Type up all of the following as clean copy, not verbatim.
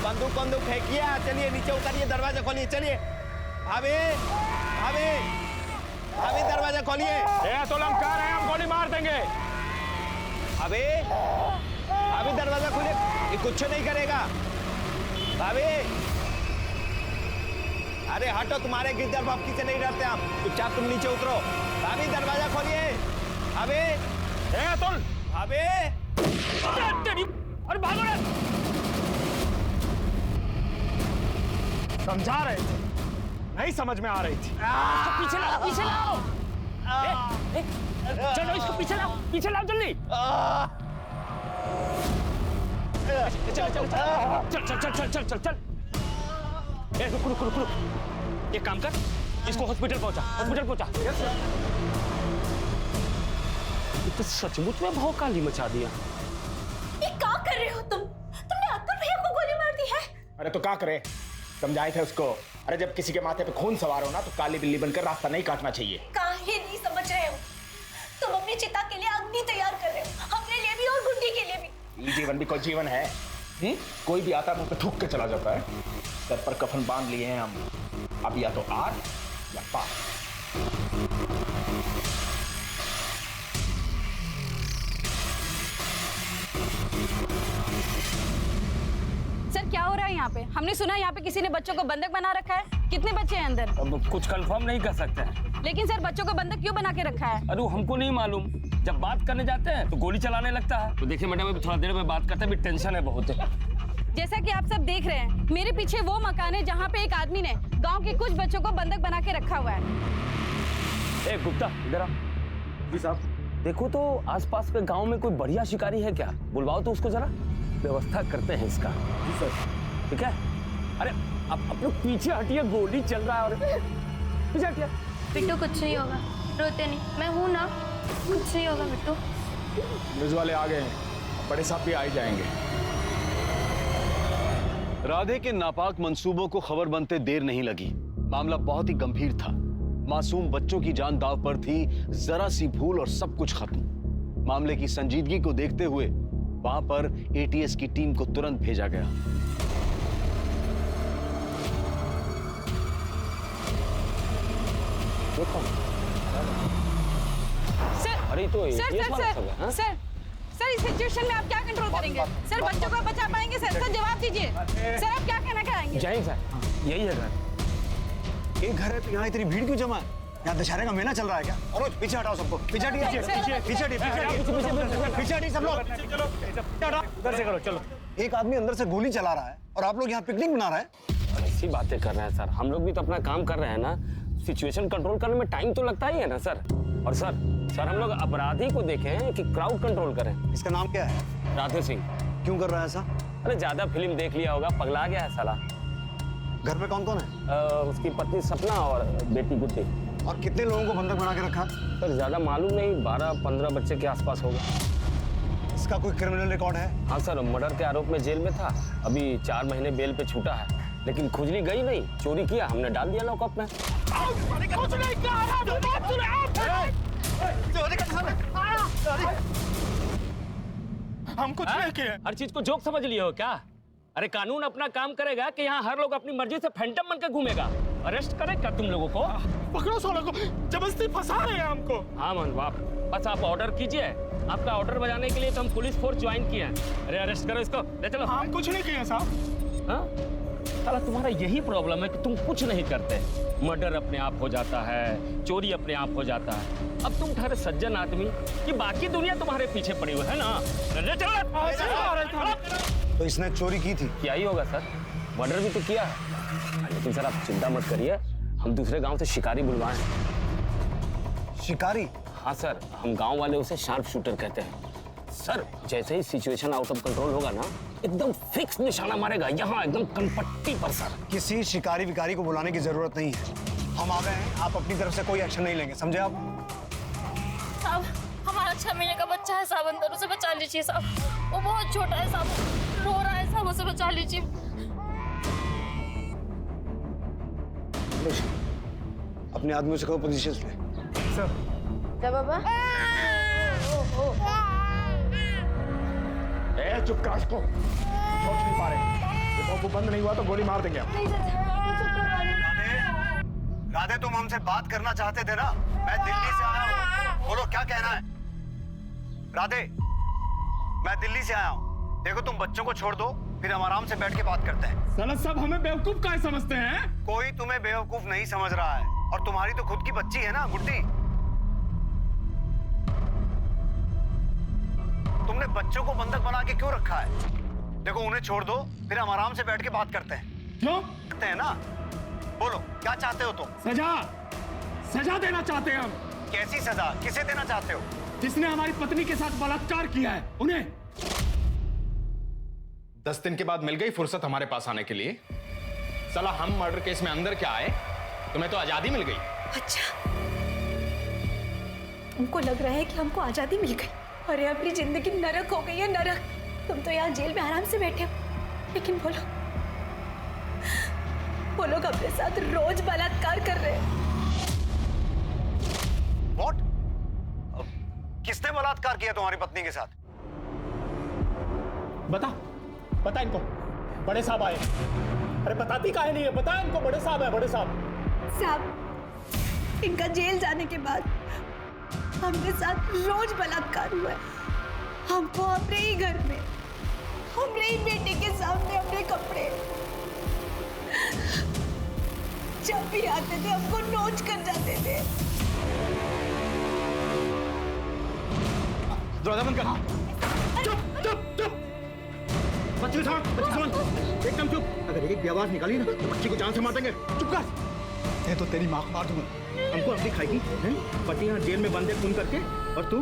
बंदूक फेंकिए। चलिए नीचे उतरिए, दरवाजा खोलिए। चलिए भाभी, भाभी, भाभी दरवाजा खोलिए। तो लमका रहे हैं, हम गोली मार देंगे। भाभी, भाभी दरवाजा खोलिए, ये कुछ नहीं करेगा। भाभी, अरे हटो, तुम्हारे गिरधर बाप से नहीं डरते हम। चुपचाप तुम नीचे उतरो। भाभी दरवाजा खोलिए। भाभी, तुम भाभी, अरे भागो रे। समझा रहे थे, नहीं समझ में आ रही थी। पीछे लाओ, पीछे लाओ। चलो इसको पीछे लाओ जल्दी। चल। रुक। एक काम कर, इसको हॉस्पिटल पहुंचा। तो सचमुच में भौकाली मचा दिया। ये क्या कर रहे हो तुमने अतुल भैया को गोली मार दी है। अरे तो क्या करे, समझाए थे उसको। अरे जब किसी के माथे पे खून सवार हो ना तो काली बिल्ली बनकर रास्ता नहीं काटना चाहिए। काहे नहीं समझ रहे हो? तुम अपनी चिता के लिए अग्नि तैयार कर रहे हो, अपने लिए भी और गुड्डी के लिए भी। ये जीवन भी कोई जीवन है? कोई भी आता है मुंह पे थूक के चला जाता है। सर पर कफन बांध लिए हैं हम, अब या तो आर या पार। सर क्या हो रहा है यहाँ पे? हमने सुना यहाँ पे किसी ने बच्चों को बंधक बना रखा है। कितने बच्चे हैं अंदर? अब कुछ कंफर्म नहीं कर सकते हैं। लेकिन सर बच्चों को बंधक क्यों बना के रखा है? अरे हमको नहीं मालूम, जब बात करने जाते हैं तो गोली चलाने लगता है। तो देखिए मैडम, अभी थोड़ा देर में बात करते हैं, अभी टेंशन है बहुत। जैसा कि आप सब देख रहे हैं, मेरे पीछे वो मकान है जहाँ पे एक आदमी ने गाँव के कुछ बच्चों को बंधक बना के रखा हुआ है। गुप्ता इधर आ। जी साहब। देखो तो आसपास के गांव में कोई बढ़िया शिकारी है क्या? बुलवाओ तो उसको, जरा व्यवस्था करते हैं इसका। जी सर। ठीक है। अरे आप लोग पीछे हटिए, गोली चल रहा है। और पीछे हटिए। बिट्टू कुछ नहीं होगा, रोते नहीं, मैं हूं ना, कुछ नहीं होगा बिट्टू। न्यूज वाले आ गए हैं, बड़े साहब भी आ ही जाएंगे। राधे के नापाक मंसूबों को खबर बनते देर नहीं लगी। मामला बहुत ही गंभीर था। मासूम बच्चों की जान दांव पर थी, जरा सी भूल और सब कुछ खत्म। मामले की संजीदगी को देखते हुए वहां पर एटीएस की टीम को तुरंत भेजा गया। अरे तो सर इस सिचुएशन में आप क्या कंट्रोल करेंगे? सर बच्चों को बचा पाएंगे? सर जवाब दीजिए। सर आप क्या कहना चाहेंगे? जय सर, यही है घर। एक घर है तो यहाँ इतनी भीड़ क्यों जमा है? यहाँ दशहरे का मेला चल रहा है क्या? और पीछे हटाओ सबको, पीछे हटिए सब लोग। उधर से करो, चलो। एक आदमी अंदर से गोली चला रहा है और आप लोग यहाँ पिकनिक मना रहे हैं। ऐसी बातें कर रहे हैं सर, हम लोग भी तो अपना काम कर रहे हैं ना। सिचुएशन कंट्रोल करने में टाइम तो लगता ही है ना सर। और सर हम लोग अपराधी को देखें कि क्राउड कंट्रोल करें। इसका नाम क्या है? राधे सिंह। क्यों कर रहा है ऐसा? अरे ज्यादा फिल्म देख लिया होगा, पगला गया है साला। घर में कौन कौन है? उसकी पत्नी सपना और बेटी गुड्डी। और कितने लोगों को बंधक बना के रखा? सर ज्यादा मालूम नहीं, 12-15 बच्चे के आसपास होगा। इसका कोई क्रिमिनल रिकॉर्ड है? हाँ सर, मर्डर के आरोप में जेल में था, अभी 4 महीने बेल पे छूटा है। लेकिन खुजली गई नहीं, चोरी किया, हमने डाल दिया लॉकअप में। कुछ नहीं हम कुछ नहीं किए। हर चीज को जोक समझ लिए हो क्या? अरे कानून अपना काम करेगा कि यहाँ हर लोग अपनी मर्जी से फैंटम बनकर घूमेगा। अरेस्ट करे क्या तुम लोगों को? पकड़ो सालों को, जबरदस्ती फंसा रहे हैं हमको। हाँ मन बाप, बस आप ऑर्डर कीजिए। आपका ऑर्डर बजाने के लिए तो हम पुलिस फोर्स ज्वाइन किए हैं। अरे अरेस्ट करो इसको, ले चलो। हम कुछ नहीं किए साहब। हाँ साला, तुम्हारा यही प्रॉब्लम है कि तुम कुछ नहीं करते। मर्डर अपने आप हो जाता है, चोरी अपने आप हो जाता है। अब तुम ठहरे सज्जन आदमी कि बाकी दुनिया तुम्हारे पीछे पड़ी हुई है ना। ले चलो। तो इसने चोरी की थी? क्या ही होगा सर, मर्डर भी तो किया है। लेकिन सर आप चिंता मत करिए, हम दूसरे गांव से शिकारी बुलवाए हैं। शिकारी? हाँ सर, हम गांव वाले उसे शार्प शूटर कहते हैं। सर जैसे ही सिचुएशन आउट ऑफ कंट्रोल होगा ना, एकदम फिक्स निशाना मारेगा, यहाँ एकदम कनपट्टी पर सर। किसी शिकारी विकारी को बुलाने की जरूरत नहीं है, हम आ गए हैं। आप अपनी तरफ से कोई एक्शन नहीं लेंगे, समझे आप? साहब हमारा 6 महीने का बच्चा है साहब, अंदर उसे बचा लीजिए साहब, वो बहुत छोटा है साहब, रो रहा है साहब, उसे बचा लीजिए। अपने आदमियों से कहो पोजीशन ले। सर क्या बाबा? चुप कर, इसको सोच नहीं पा रहे। और वो बंद नहीं हुआ तो गोली मार देंगे हम। राधे, तुम हमसे बात करना चाहते थे ना? मैं दिल्ली से आया हूँ, बोलो क्या कहना है? राधे, मैं दिल्ली से आया हूँ। देखो तुम बच्चों को छोड़ दो, फिर हम आराम से बैठ के बात करते हैं। साला सब हमें बेवकूफ काहे समझते हैं? कोई तुम्हें बेवकूफ नहीं समझ रहा है, और तुम्हारी तो खुद की बच्ची है ना गुड्डी। तुमने बच्चों को बंधक बना के क्यों रखा है? देखो उन्हें छोड़ दो, फिर हम आराम से बैठ के बात करते हैं। क्यों? करते हैं ना? बोलो क्या चाहते हो तुम? सजा देना चाहते हैं हम। कैसी सजा? किसे देना चाहते हो? जिसने हमारी पत्नी के साथ बलात्कार किया है उन्हें। 10 दिन के बाद मिल गई फुर्सत हमारे पास आने के लिए। साला हम मर्डर केस में अंदर क्या आए, तुम्हें तो आजादी मिल गई। अच्छा, तुमको लग रहा है कि हमको आजादी मिल गई? अरे अपनी जिंदगी नरक हो गई है, नरक। तुम तो यहाँ जेल में आराम से बैठे हो, लेकिन वो लोग अपने साथ रोज बलात्कार कर रहे हैं। What? किसने बलात्कार किया तुम्हारी पत्नी के साथ? बता इनको। बड़े साहब आए। अरे बताती काहे नहीं है? बता इनको, बड़े साहब है, बड़े साहब। साहब, इनका जेल जाने के बाद हमरे साथ रोज बलात्कार हुआ है। हमको अपने ही घर में, हमरे ही बेटे के सामने अपने कपड़े, जब भी आते थे हमको नोच कर जाते थे। दरवाजा बंद कर। चुप। बच्ची को समझ, एकदम चुप। अगर एक भी आवाज निकाली ना तो बच्ची को जान से मार देंगे। चुप कर। मैं तो तेरी माँ को मार दूंगा। हमको अपनी खाएगी, पति यहाँ जेल में बंद है खून करके, और तू?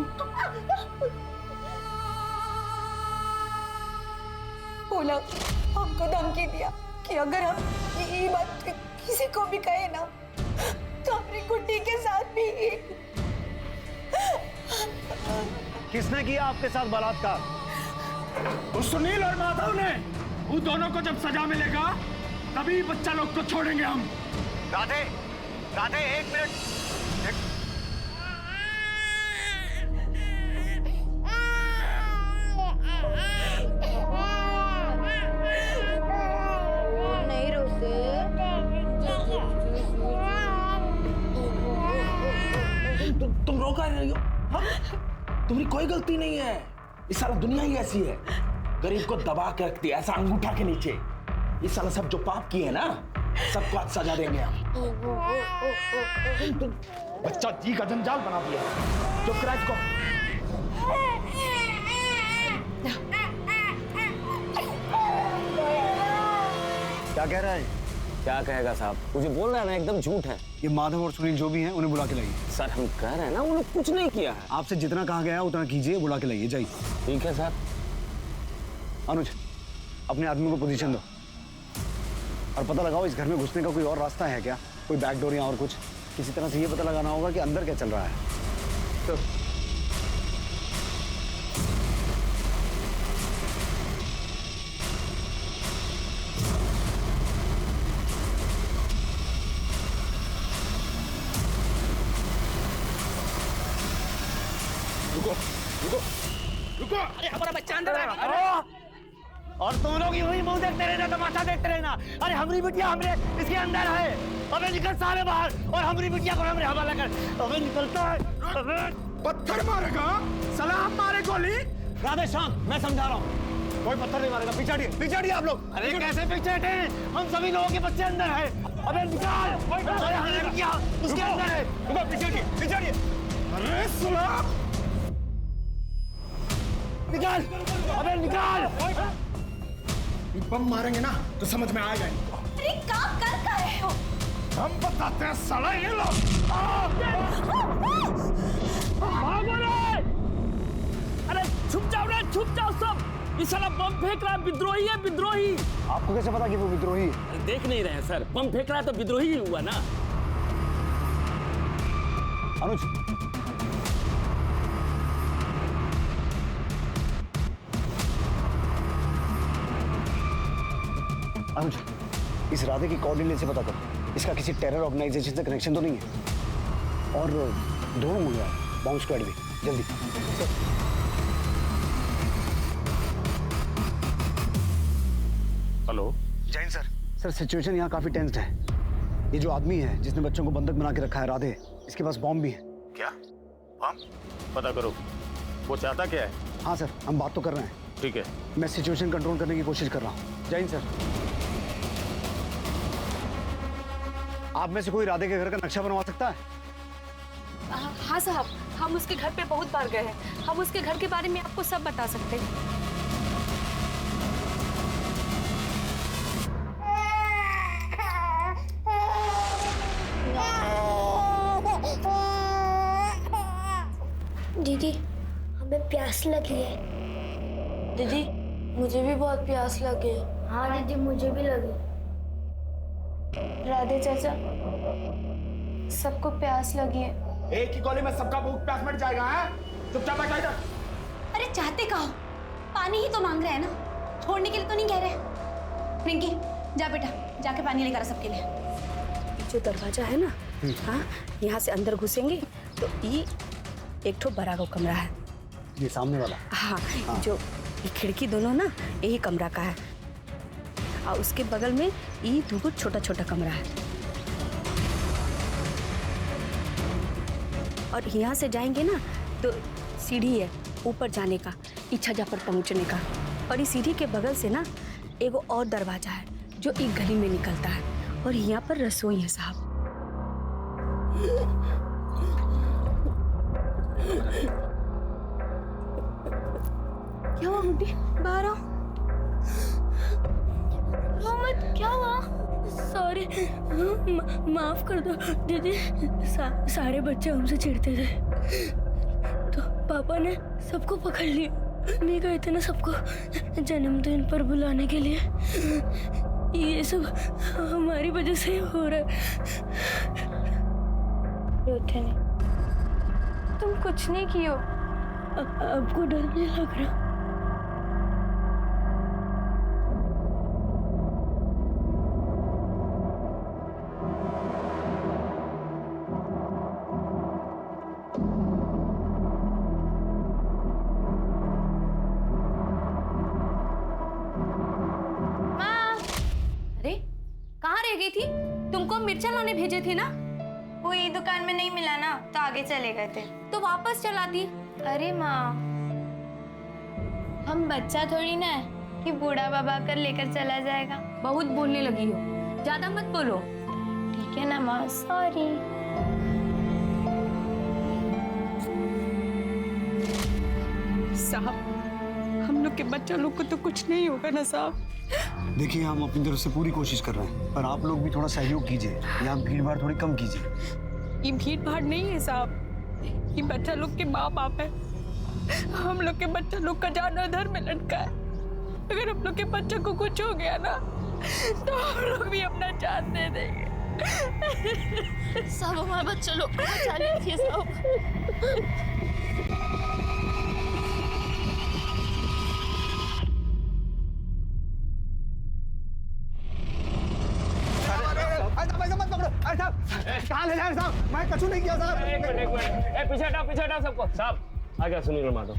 बोला, हमको धमकी दिया कि अगर हम ये बात किसी को भी कहे ना तो अपनी गुड्डी के साथ भी। किसने किया आपके साथ बलात्कार? उस सुनील और माधव ने। उन दोनों को जब सजा मिलेगा तभी बच्चा लोग को छोड़ेंगे हम। राधे, एक मिनट। नहीं रोते। तुम रो कर रही हो? तुम्हारी कोई गलती नहीं है। इस साला दुनिया ही ऐसी है, गरीब को दबा के रखती है ऐसा अंगूठा के नीचे। ये साला सब जो पाप किए ना सबको आज सजा देंगे हम। बच्चा जी का जंजाल बना दिया। चुप करा इसको। क्या कह रहा है? क्या कहेगा साहब? मुझे बोल रहा है ना, एकदम झूठ है। ये माधव और सुनील जो भी हैं उन्हें बुला के लाइए। सर हम कह रहे हैं ना, वो लोग कुछ नहीं किया है। आपसे जितना कहा गया है उतना कीजिए, बुला के लाइए, जाइए। ठीक है सर। अनुज, अपने आदमी को पोजीशन दो और पता लगाओ इस घर में घुसने का कोई और रास्ता है क्या, कोई बैकडोर या और कुछ। किसी तरह से ये पता लगाना होगा कि अंदर क्या चल रहा है। तो रुको। अरे हमारा बच्चा अंदर है। और तुम लोग यूं ही मुंह देखते रहना, तमाशा देखते रहना। अरे हमारी बिटिया हमरे इसके अंदर है। अबे निकल सारे बाहर, और हमारी बिटिया को हमरे हवाला कर। अबे निकलता है। अबे पत्थर मारेगा सलाम, मारे गोली। राधे शांत, मैं समझा रहा हूँ। कोई पत्थर नहीं मारेगा। पिछाड़िए आप लोग। अरे कैसे पीछे हटे? हम सभी लोगों के बच्चे अंदर है। अबे निकाल। अरे हमारी बिटिया उसके अंदर है। पिछाड़िए। अरे सुना, निकाल। अबे निकाल। बम मारेंगे ना तो समझ में आएगा। अरे क्या कर रहे हो? हम बताते हैं साला, ये लोग भागो रे! अरे छुप जाओ सब। ये साला बम फेंक रहा है, विद्रोही है, विद्रोही। आपको कैसे पता कि वो विद्रोही है? अरे देख नहीं रहे हैं सर, बम फेंक रहा है तो विद्रोही ही हुआ ना। अनुज, इस राधे की कोऑर्डिनेट से पता करो, इसका किसी टेरर ऑर्गेनाइजेशन से कनेक्शन तो नहीं है। और दोनों मुझे बॉम्ब स्क्वाड भी जल्दी। Hello Jain sir. Sir situation यहाँ काफी टेंस्ड है। ये जो आदमी है जिसने बच्चों को बंधक बना के रखा है राधे, इसके पास बॉम्ब भी है। क्या बम? पता करो वो चाहता क्या है। हाँ सर, हम बात तो कर रहे हैं। ठीक है, मैं सिचुएशन कंट्रोल करने की कोशिश कर रहा हूँ। जैन सर, आप में से कोई राधे के घर का नक्शा बनवा सकता है? हाँ साहब, हम उसके घर पे बहुत बार गए हैं। हम उसके घर के बारे में आपको सब बता सकते हैं। दीदी, हमें प्यास लगी है। दीदी, मुझे भी बहुत प्यास लगी है। हाँ दीदी, मुझे भी लगी। राधे चाचा, सबको प्यास लगी है। एक ही गोली में सबका भूख प्यास मिट जाएगा। हैं? चुपचाप बैठ इधर। अरे चाहते कहो, पानी ही तो मांग रहे हैं ना, छोड़ने के लिए तो नहीं कह रहे। रिंकी जा बेटा, जाके पानी लेकर आ सबके लिए। जो दरवाजा है ना, हाँ, यहाँ से अंदर घुसेंगे तो ये एक ठो बड़ा को कमरा है। ये सामने वाला? हाँ, जो ये खिड़की दोनों ना यही कमरा का है, और उसके बगल में ये दो छोटा छोटा कमरा है। और यहाँ से जाएंगे ना तो सीढ़ी है ऊपर जाने का, इच्छा जा पर पहुँचने का। और इस सीढ़ी के बगल से ना एगो और दरवाजा है जो एक गली में निकलता है, और यहाँ पर रसोई है साहब। क्या हुआ गुड्डी, बाहर आओ। मोहम्मद, क्या हुआ? सॉरी, माफ कर दो दीदी। सारे बच्चे हमसे चिढ़ते थे तो पापा ने सबको पकड़ लिया। नहीं गए थे ना सबको जन्मदिन पर बुलाने के लिए। ये सब हमारी वजह से हो रहा है। रोते नहीं, तुम कुछ नहीं कियो। आपको डर नहीं लग रहा? कहाँ रह गई थी? तुमको मिर्चा लाने भेजे थे ना? कोई दुकान में नहीं मिला ना तो आगे चले गए थे। तो वापस चला दी। अरे माँ, हम बच्चा थोड़ी ना है कि बूढ़ा बाबा कर लेकर चला जाएगा। बहुत बोलने लगी हो, ज्यादा मत बोलो। ठीक है ना माँ, सॉरी। साहब, हम लोग के बच्चा लोग को तो कुछ नहीं होगा ना साहब? देखिए, हम अपनी तरफ से पूरी कोशिश कर रहे हैं, पर आप लोग भी थोड़ा सहयोग कीजिए। यहाँ भीड़ भाड़ थोड़ी कम कीजिए। ये भीड़ भाड़ नहीं है साहब, ये बच्चा लोग के माँ बाप है। हम लोग के बच्चा लोग का जान इधर में लटका है। अगर हम लोग के बच्चों को कुछ हो गया ना तो हम लोग भी अपना जान दे देंगे। सब हमारे बच्चे लोग को बचा लीजिए सब। कहाँ ले जाए साहब? मैं कछु नहीं किया साहब। एक मिनट, पीछे हटाओ सबको। साहब आ गया सुनील माधव।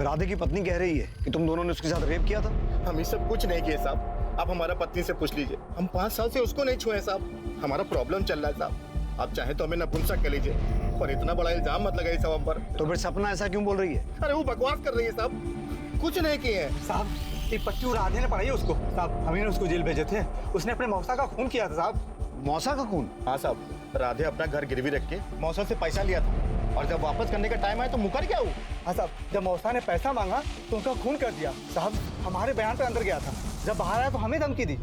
राधे की पत्नी कह रही है कि तुम दोनों ने उसके साथ रेप किया था। हम ये सब कुछ नहीं किए साहब। आप हमारा पत्नी से पूछ लीजिए। हम 5 साल से उसको नहीं छुए साहब। हमारा प्रॉब्लम चल रहा है साहब। आप चाहे तो हमें नपुंसक कह लीजिए, पर इतना बड़ा इल्जाम मत लगाइए साहब हम पर। तो फिर सपना ऐसा क्यों बोल रही है? अरे वो बकवास कर रही है साहब, कुछ नहीं किए हैं साहब। ये पट्टी और राधे ने पढ़ाई है उसको साहब। हमें उसको जेल भेजे थे। उसने अपने मौसा का खून किया था साहब। मौसा का खून? हाँ साहब, राधे अपना घर गिरवी रख के मौसा से पैसा लिया था, और जब वापस करने का टाइम आया तो मुकर गया वो। हाँ साहब, जब मौसा ने पैसा मांगा तो उनका खून कर दिया साहब। हमारे बयान पे अंदर गया था, जब बाहर आया तो हमें धमकी दी।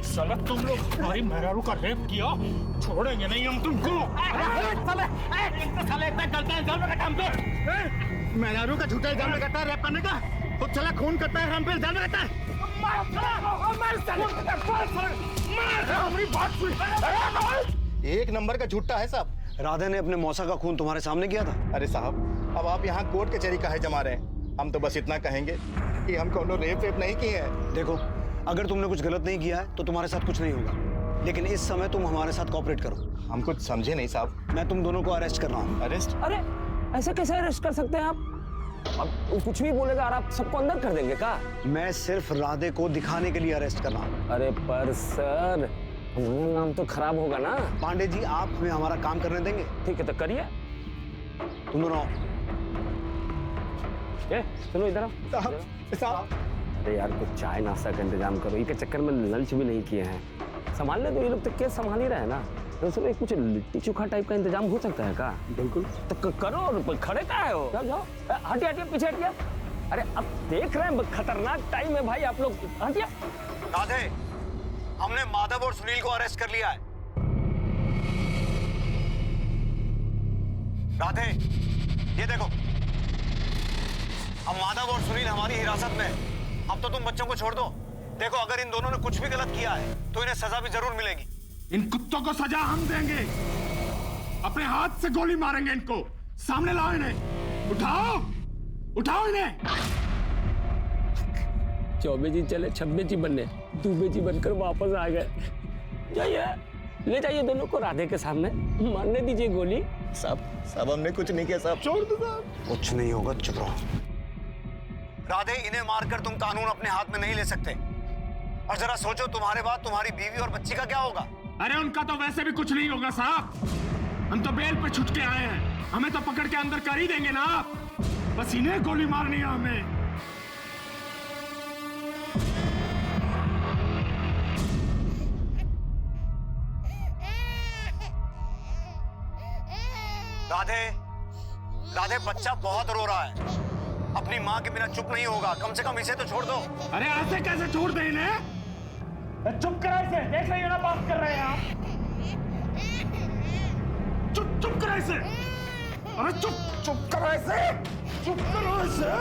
साला तुम लोग हमारी मेहरारू का रेप किया, छोड़ेंगे नहीं हम तुमको। मेहरारू का झूठा इल्जाम लगाता है रेप करने का, खुद साला खून करता है, हम पे इल्जाम लगाता है। एक नंबर का झूठा है साहब। राधे ने अपने मौसा का खून तुम्हारे सामने किया था? अरे साहब, अब आप यहाँ कोर्ट कचहरी काहे जमा रहे हैं? हम तो बस इतना कहेंगे कि हम कोनो रेप नहीं किए हैं। देखो, अगर तुमने कुछ गलत नहीं किया है तो तुम्हारे साथ कुछ नहीं होगा, लेकिन इस समय तुम हमारे साथ कोऑपरेट करो। हम कुछ समझे नहीं साहब। मैं तुम दोनों को अरेस्ट कर रहा हूँ। अरेस्ट? अरे ऐसे कैसे अरेस्ट कर सकते हैं आप? अब वो कुछ भी बोलेगा और आप सबको अंदर कर देंगे का? मैं सिर्फ राधे को दिखाने के लिए अरेस्ट कर रहा हूँ। अरे पर सर, हमारा नाम तो खराब होगा ना। पांडे जी, आप हमें हमारा काम करने देंगे? ठीक है तो करिए। तुम दोनों आओ। चलो इधर आओ। अरे यार कुछ चाय नाश्ता का इंतजाम करो, इनके चक्कर में लंच भी नहीं किए हैं। संभाल ले तो ये लोग तो केस संभाल ही रहे हैं ना। तो सब कुछ लिट्टी चोखा टाइप का इंतजाम हो सकता है का? बिल्कुल। तो करो, और खड़े का है हो? जाओ जाओ, हटिए हटिए, पीछे हटिए। अरे अब देख रहे हैं खतरनाक टाइम है भाई, आप लोग हटिए। राधे, हमने माधव और सुनील को अरेस्ट कर लिया है। राधे, ये देखो, अब माधव और सुनील हमारी हिरासत में है। अब तो तुम बच्चों को छोड़ दो। देखो, अगर इन दोनों ने कुछ भी गलत किया है तो इन्हें सजा भी जरूर मिलेगी। इन कुत्तों को सजा हम देंगे, अपने हाथ से गोली मारेंगे इनको। सामने लाओ इन्हें, उठाओ उठाओ इन्हें। चौबे जी चले छब्बे जी बनने, दूबे जी बनकर वापस आ गए। जाइए, ले जाइए दोनों को राधे के सामने, मारने दीजिए गोली। साहब हमने कुछ नहीं किया साहब, छोड़ दो साहब। कुछ नहीं होगा, चुप रहो। राधे, इन्हें मारकर तुम कानून अपने हाथ में नहीं ले सकते। और जरा सोचो, तुम्हारे बाद तुम्हारी बीवी और बच्ची का क्या होगा? अरे उनका तो वैसे भी कुछ नहीं होगा साहब, हम तो बेल पे छुट के आए हैं, हमें तो पकड़ के अंदर कर ही देंगे ना आप। बस इन्हें गोली मारनी है हमें। राधे, राधे, बच्चा बहुत रो रहा है, अपनी माँ के बिना चुप नहीं होगा। कम से कम इसे तो छोड़ दो। अरे ऐसे कैसे छोड़ दे इन्हें? चुप करा इसे, देख रही हो ना बात कर रहे हैं आप। चुप चुप करा इसे। अरे चुप करा इसे, चुप करो इसे।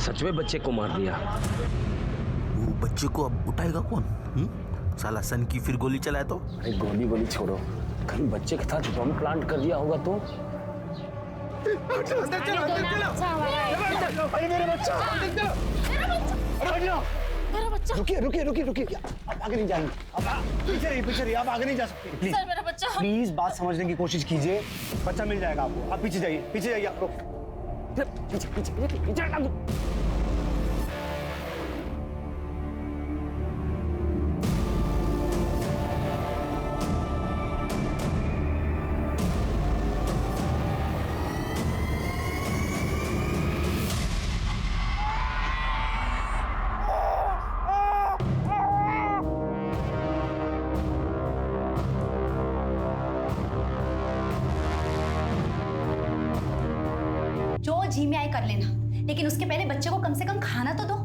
सच में बच्चे को मार दिया। वो बच्चे को अब उठाएगा कौन? साला सन की फिर गोली चलाए तो? अरे गोली छोड़ो, कहीं बच्चे के साथ बम प्लांट कर दिया होगा तो? मेरा बच्चा। रुकिए, आप आगे नहीं जाएंगे। पीछे रहिए, आप आगे नहीं जा सकते। प्लीज सर, मेरा बच्चा। प्लीज बात समझने की कोशिश कीजिए, बच्चा मिल जाएगा आपको। आप पीछे जाइए आप लोग। पीछे हटा दो। जो जी में आए कर लेना, लेकिन उसके पहले बच्चे को कम से कम खाना तो दो।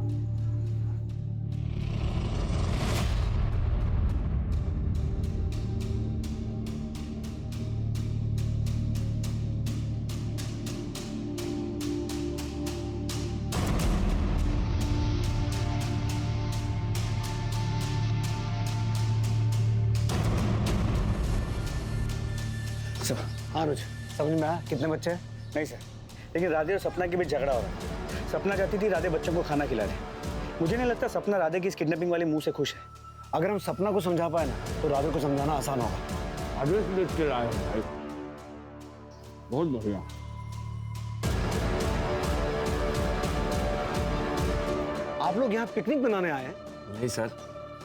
अनुज, समझ में आया कितने बच्चे हैं? नहीं सर, लेकिन राधे और सपना के बीच झगड़ा हो रहा है। सपना चाहती थी राधे बच्चों को खाना खिला दे। मुझे नहीं लगता सपना राधे की इस किडनैपिंग वाले मुंह से खुश है। अगर हम सपना को समझा पाए ना, तो राधे को समझाना आसान होगा। आदेश देख के लाए भाई, बहुत बढ़िया। आप लोग यहाँ पिकनिक बनाने आए हैं? नहीं सर,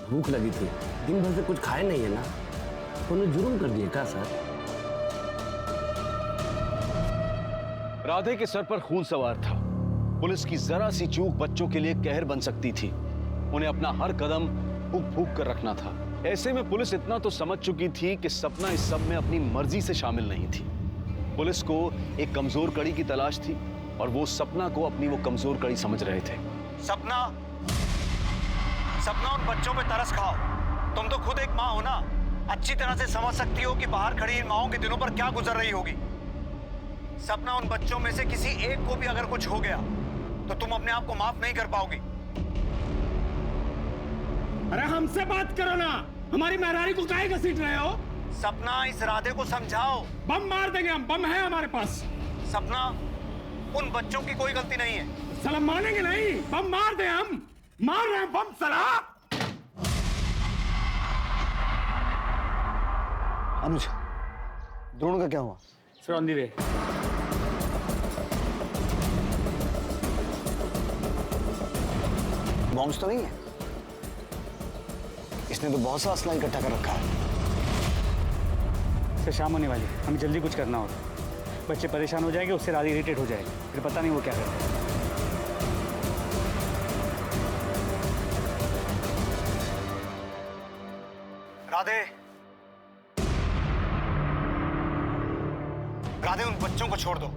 भूख लगी थी, दिन भर से कुछ खाए नहीं है ना, तो उन्हें जुर्म कर दिया क्या सर? राधे के सर पर खून सवार था। पुलिस की जरा सी चूक बच्चों के लिए कहर बन सकती थी। उन्हें अपना हर कदम फूक कर रखना था। ऐसे में पुलिस इतना तो समझ चुकी थी कि सपना इस सब में अपनी मर्जी से शामिल नहीं थी। पुलिस को एक कमजोर कड़ी की तलाश थी और वो सपना को अपनी वो कमजोर कड़ी समझ रहे थे। सपना, उन बच्चों पे तरस खाओ। तुम तो खुद एक माँ हो ना। अच्छी तरह से समझ सकती हो कि बाहर खड़ी इन माओं के दिनों पर क्या गुजर रही होगी। सपना, उन बच्चों में से किसी एक को भी अगर कुछ हो गया तो तुम अपने आप को माफ नहीं कर पाओगी। अरे हमसे बात करो ना, हमारी मेहरारी को काहे घसीट रहे हो? सपना, इस राधे को समझाओ। बम मार देंगे हम, बम है हमारे पास। सपना, उन बच्चों की कोई गलती नहीं है। साला मानेंगे नहीं, बम मार दे, हम मार रहे हैं बम साला। अनुज, द्रोण का क्या हुआ? Sir on the way. Bombs तो नहीं है? इसने तो बहुत सा असला इकट्ठा कर रखा है। सर शाम होने वाली है, हमें जल्दी कुछ करना होगा। बच्चे परेशान हो जाएंगे, उससे राधे इरिटेट हो जाएगी, फिर पता नहीं वो क्या करेगा। राधे, राधे, उन बच्चों को छोड़ दो।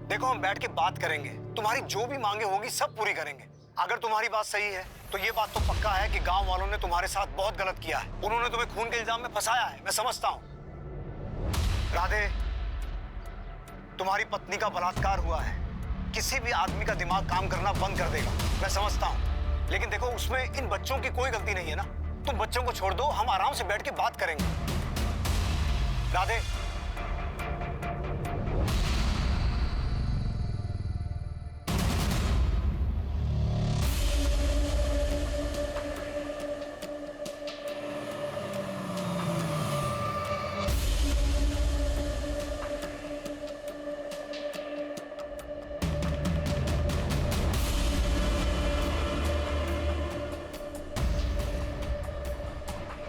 देखो, हम बैठ के बात करेंगे, तुम्हारी जो भी मांगे होगी सब पूरी करेंगे। अगर तुम्हारी बात सही है तो ये बात तो पक्का है कि गांव वालों ने तुम्हारे साथ बहुत गलत किया है। उन्होंने तुम्हें खून के इल्जाम में फंसाया है, मैं समझता हूं। राधे, तुम्हारी पत्नी का बलात्कार हुआ है, किसी भी आदमी का दिमाग काम करना बंद कर देगा, मैं समझता हूं। लेकिन देखो, उसमें इन बच्चों की कोई गलती नहीं है ना। तुम बच्चों को छोड़ दो, हम आराम से बैठ के बात करेंगे। राधे,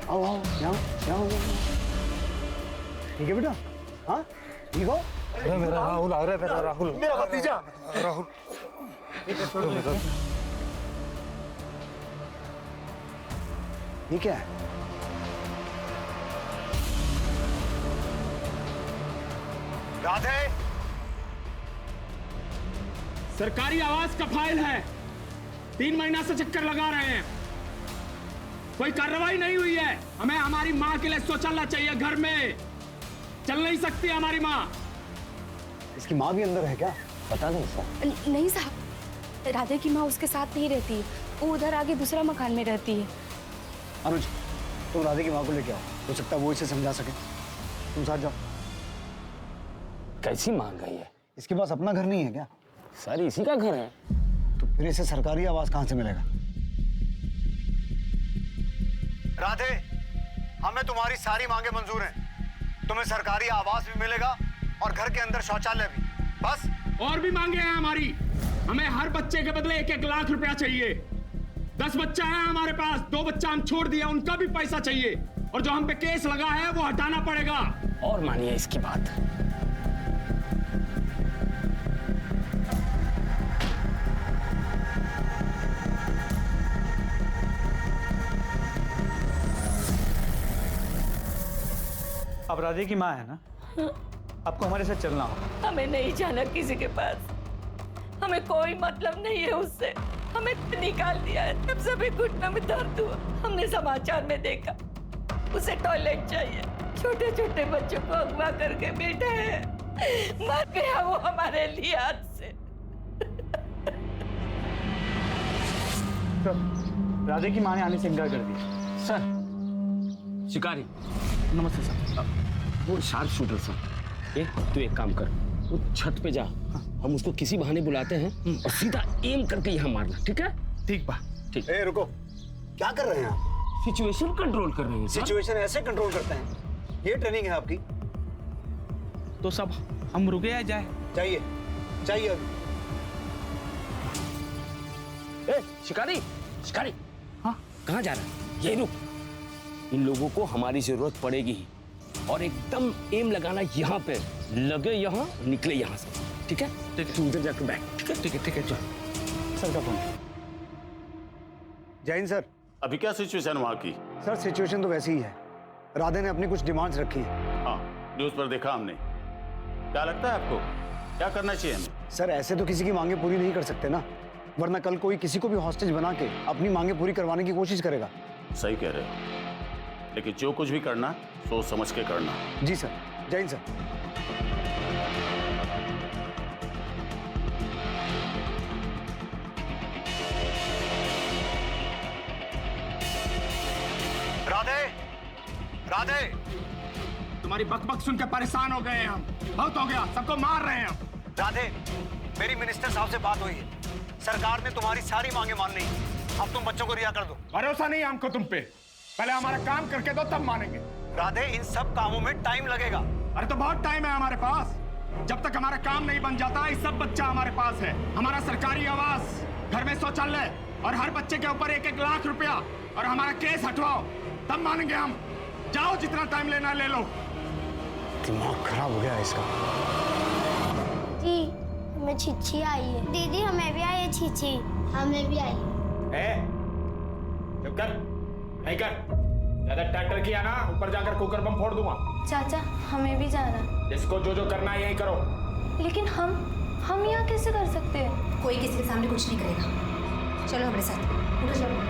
आओ आओ, यहाँ यहाँ ठीक है बेटा? हाँ ठीक हो? अरे मेरा राहुल आ रहा है, मेरा राहुल, मेरा भतीजा राहुल। ये क्या है? राधे, सरकारी आवास का फाइल है, 3 महीना से चक्कर लगा रहे हैं, कोई कार्रवाई नहीं हुई है। हमें हमारी माँ के लिए शौचालय चाहिए, घर में चल नहीं सकती हमारी माँ। इसकी माँ भी अंदर है क्या? पता नहीं सर। नहीं साहब, राधे की माँ उसके साथ नहीं रहती, वो उधर आगे दूसरा मकान में रहती है। अनुज, तुम राधे की माँ को लेके आओ, हो सकता है वो इसे समझा सके। तुम साथ जाओ। कैसी मांग गई है? इसके पास अपना घर नहीं है क्या? सर इसी का घर है। तो फिर इसे सरकारी आवास कहाँ से मिलेगा? राधे, हमें तुम्हारी सारी मांगे मंजूर हैं। तुम्हें सरकारी आवास भी मिलेगा और घर के अंदर शौचालय भी। बस और भी मांगे हैं हमारी, हमें हर बच्चे के बदले 1-1 लाख रुपया चाहिए। 10 बच्चा है हमारे पास, 2 बच्चा हम छोड़ दिया, उनका भी पैसा चाहिए, और जो हम पे केस लगा है वो हटाना पड़ेगा। और मानिए इसकी बात। अब राधे की माँ है ना? आपको हमारे साथ चलना होगा। हमें नहीं जाना किसी के पास, हमें कोई मतलब नहीं है उससे। हमें निकाल दिया है, तब सभी घुटनों में दर्द हुआ। हमने समाचार में देखा उसे टॉयलेट चाहिए, छोटे छोटे बच्चों को अगवा करके बैठे हैं, मर गया वो हमारे लिए हाथ से। राधे की माँ ने आने से इनकार कर दिया। सर, शिकारी, नमस्ते सर। वो शार्प शूटर सर। तू एक काम कर, वो छत पे जा, हम उसको किसी बहाने बुलाते हैं और सीधा एम करके यहाँ मारना, ठीक है? ठीक बा। ठीक। ए रुको, क्या कर रहे हैं आप? सिचुएशन कंट्रोल कर रहे हैं सर। सिचुएशन ऐसे कंट्रोल करते हैं? ये ट्रेनिंग है आपकी? तो सब हम रुके या जाए? चाहिए चाहिए अभी। ए, शिकारी, शिकारी, हाँ कहाँ जा रहा है? ये रुक, इन लोगों को हमारी जरूरत पड़ेगी ही, और एकदम एम लगाना यहाँ पे, लगे यहाँ निकले यहाँ से, ठीक है? ठीक है। तू उधर जाकर बैठ, ठीक है? ठीक है, ठीक है, चल। सर का फोन। जय हिंद सर। अभी क्या सिचुएशन वहाँ की? सर सिचुएशन तो वैसी ही है, राधे ने अपनी कुछ डिमांड्स रखी है। हाँ, न्यूज़ पर देखा हमने। क्या लगता है आपको, क्या करना चाहिए हमें? सर ऐसे तो किसी की मांगे पूरी नहीं कर सकते ना, वरना कल कोई किसी को भी हॉस्टेज बना के अपनी मांगे पूरी करवाने की कोशिश करेगा। सही कह रहे हो, लेकिन जो कुछ भी करना सोच समझ के करना। जी सर। जय हिंद सर। राधे, राधे, तुम्हारी बकबक सुन के परेशान हो गए हैं हम। बहुत हो गया, सबको मार रहे हैं हम। राधे, मेरी मिनिस्टर साहब से बात हुई है। सरकार ने तुम्हारी सारी मांगे मान ली। अब तुम बच्चों को रिहा कर दो। भरोसा नहीं है हमको तुम पे। पहले हमारा काम करके दो तब मानेंगे। राधे, इन सब कामों में टाइम लगेगा। अरे तो बहुत टाइम है हमारे पास। जब तक हमारा काम नहीं बन जाता, ये सब बच्चा हमारे पास है। हमारा सरकारी आवास, घर में शौचालय और हर बच्चे के ऊपर 1-1 लाख रुपया और हमारा केस हटवाओ, तब मानेंगे हम। जाओ, जितना टाइम लेना ले लो। दिमाग खराब हो गया है इसका। जी हमें छिछी आई है। दीदी हमें भी आई है छिछी। हमें भी आई है। चुप कर, नहीं कर। ज्यादा टैक्टर किया ना, ऊपर जाकर कुकर बम फोड़ दूंगा। चाचा हमें भी जाना। जिसको जो जो करना है यही करो। लेकिन हम यहाँ कैसे कर सकते हैं? कोई किसी के सामने कुछ नहीं करेगा। चलो हमारे साथ। चलो।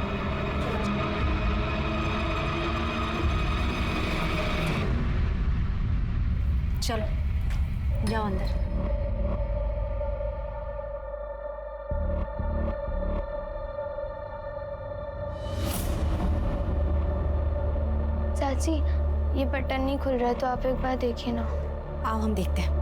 चलो जाओ अंदर। चाची ये बटन नहीं खुल रहा है, तो आप एक बार देखिए ना। आओ हम देखते हैं।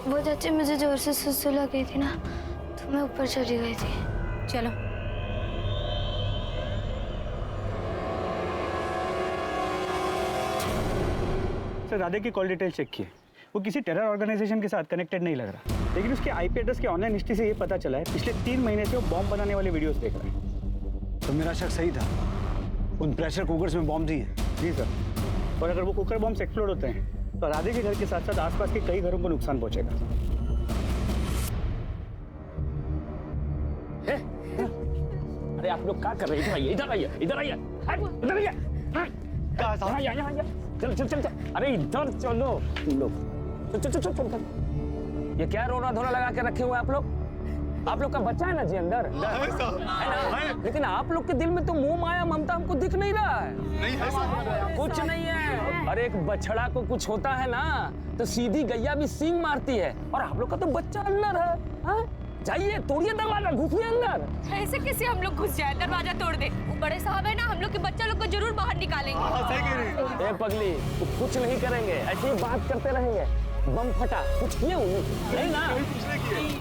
वो चाची मुझे जोर से सुसु लग गई थी ना, तो मैं ऊपर चली गई थी। चलो। सर राधे की कॉल डिटेल चेक किए। वो किसी टेरर ऑर्गेनाइजेशन के साथ कनेक्टेड नहीं लग रहा, लेकिन उसके आईपी एड्रेस के ऑनलाइन हिस्ट्री से ये पता चला है पिछले 3 महीने से वो बॉम्ब बनाने वाले वीडियोस देख रहा है। तो मेरा शक सही था, उन प्रेशर कुकर्स में बॉम्ब थी। जी सर। और अगर वो कुकर बॉम्ब एक्सप्लोड होते हैं तो राधे के घर के साथ साथ आसपास के कई घरों को नुकसान पहुंचेगा। अरे आप लोग क्या कर रहे हैं? इधर आइए, इधर आइए, इधर आइए, इधर आइए। यहाँ चल चल चल चल। अरे इधर चलो तुम लोग। चल चल चल चल। ये क्या रोना धोना लगा के रखे हुए आप लोग? आप लोग का बच्चा है ना जी अंदर? लेकिन आप लोग के दिल में तो मोह माया ममता हमको दिख नहीं रहा है। नहीं है, कुछ नहीं है। अरे एक बछड़ा को कुछ होता है ना तो सीधी गैया भी सींग मारती है, और आप लोग का तो बच्चा अंदर है। हाँ? जाइए, तोड़िए दरवाजा, घुसिए अंदर। ऐसे कैसे हम लोग घुस जाए, दरवाजा तोड़ दे? वो बड़े साहब है ना, हम लोग के बच्चा लोग को जरूर बाहर निकालेंगे। ए पगली, वो कुछ नहीं करेंगे, ऐसे ही बात करते रहेंगे। बम फटा, कुछ किए नहीं ना?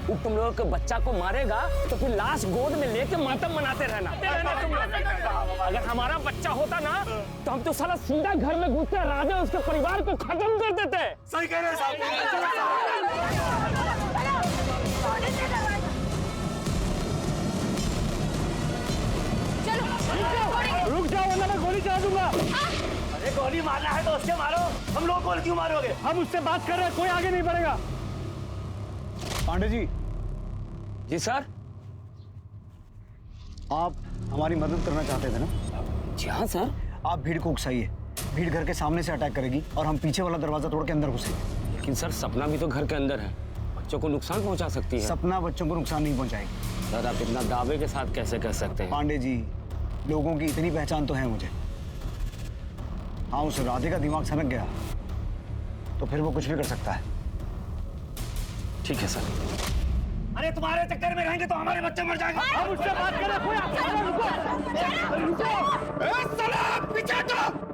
वो तुम लोगों के बच्चा को मारेगा तो फिर लाश गोद में लेके मातम मनाते रहना तुम लोग। अगर हमारा बच्चा होता ना तो हम तो साला सीधा घर में घुसते, राधे उसके परिवार को खत्म कर देते। सही कह रहे हैं साहब। रुक जाओ वरना मैं गोली चला दूंगा। अरे गोली मारना है तो उससे मारो, हम लोग गोली क्यों मारोगे? हम उससे बात कर रहे हैं, कोई आगे नहीं बढ़ेगा। पांडे जी। जी सर। आप हमारी मदद करना चाहते थे ना? जी हाँ सर। आप भीड़ को उकसाइए, भीड़ घर के सामने से अटैक करेगी और हम पीछे वाला दरवाजा तोड़ के अंदर घुसेंगे। लेकिन सर सपना भी तो घर के अंदर है, बच्चों को नुकसान पहुंचा सकती है। सपना बच्चों को नुकसान नहीं पहुंचाएगी। सर आप इतना दावे के साथ कैसे कह सकते हैं? पांडे जी, लोगों की इतनी पहचान तो है मुझे। हाँ, उस राधे का दिमाग सनक गया तो फिर वो कुछ भी कर सकता है। ठीक है सर। अरे तुम्हारे चक्कर में रहेंगे तो हमारे बच्चे मर जाएंगे। हम उससे बात कर रहे हैं।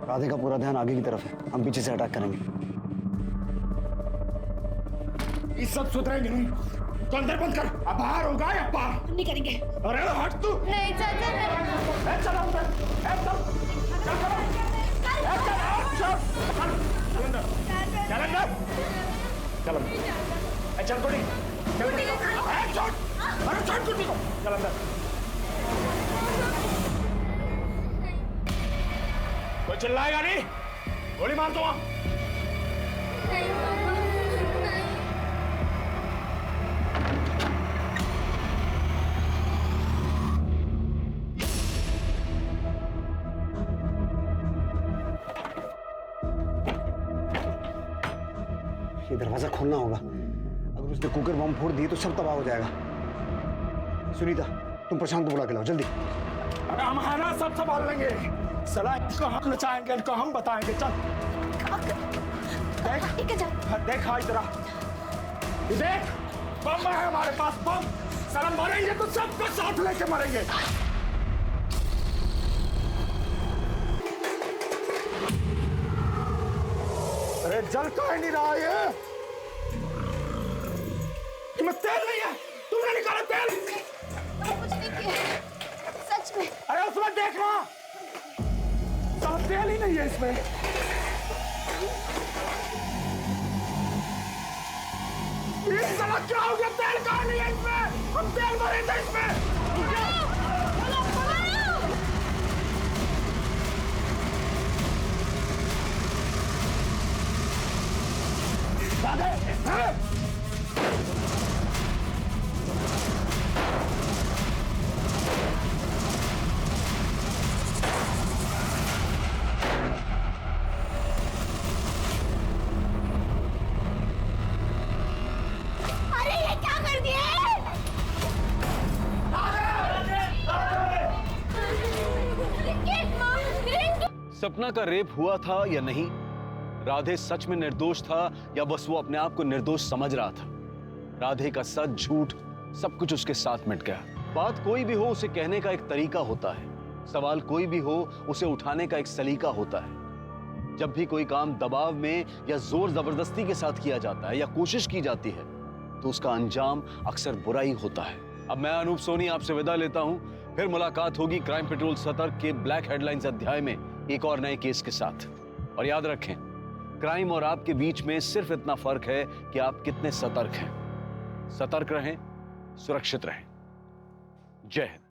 राधे का पूरा ध्यान आगे की तरफ है, हम पीछे से अटैक करेंगे। ये सब सुधरेंगे नहीं तो अंदर बंद कर। अब बाहर होगा या बाहर? हम नहीं करेंगे। अरे हट तू। नहीं चाचा नहीं। चलो अंदर, चल अंदर। चिल्लाएगा नहीं, गोली मार दूंगा। नहीं पापा, नहीं। ये दरवाजा खोलना होगा। अगर उसने कुकर बम फोड़ दिए तो सब तबाह हो जाएगा। सुनीता, तुम प्रशांत को बुला के लाओ जल्दी। अरे हम है ना, सब संभाल लेंगे। सला इसको हम नचाएंगे, इनको हम बताएंगे। चल देख, देख हाई तेरा, देख बम है हमारे पास, बम। साला मरेंगे तो सबको साथ लेके मरेंगे। अरे जल का ही नहीं रहा ये, इसमें तेल नहीं है, तुमने निकाला तेल। कुछ नहीं किया, सच में। अरे उसमें देखना, साला तेल ही नहीं है इसमें। ये साला क्या हो गया, तेल कहाँ नहीं है इसमें? हम तेल भरे थे इसमें। अरे ये क्या कर दिया है? सपना का रेप हुआ था या नहीं, राधे सच में निर्दोष था या बस वो अपने आप को निर्दोष समझ रहा था। राधे का सच झूठ सब कुछ उसके साथ मिट गया। बात कोई भी हो उसे कहने का एक तरीका होता है, सवाल कोई भी हो उसे उठाने का एक सलीका होता है। जब भी कोई काम दबाव में या जोर जबरदस्ती के साथ किया जाता है या कोशिश की जाती है तो उसका अंजाम अक्सर बुरा ही होता है। अब मैं अनूप सोनी आपसे विदा लेता हूं, फिर मुलाकात होगी क्राइम पेट्रोल सतर्क के ब्लैक हेडलाइंस अध्याय में एक और नए केस के साथ। और याद रखें, क्राइम और आपके बीच में सिर्फ इतना फर्क है कि आप कितने सतर्क हैं। सतर्क रहें, सुरक्षित रहें। जय हिंद।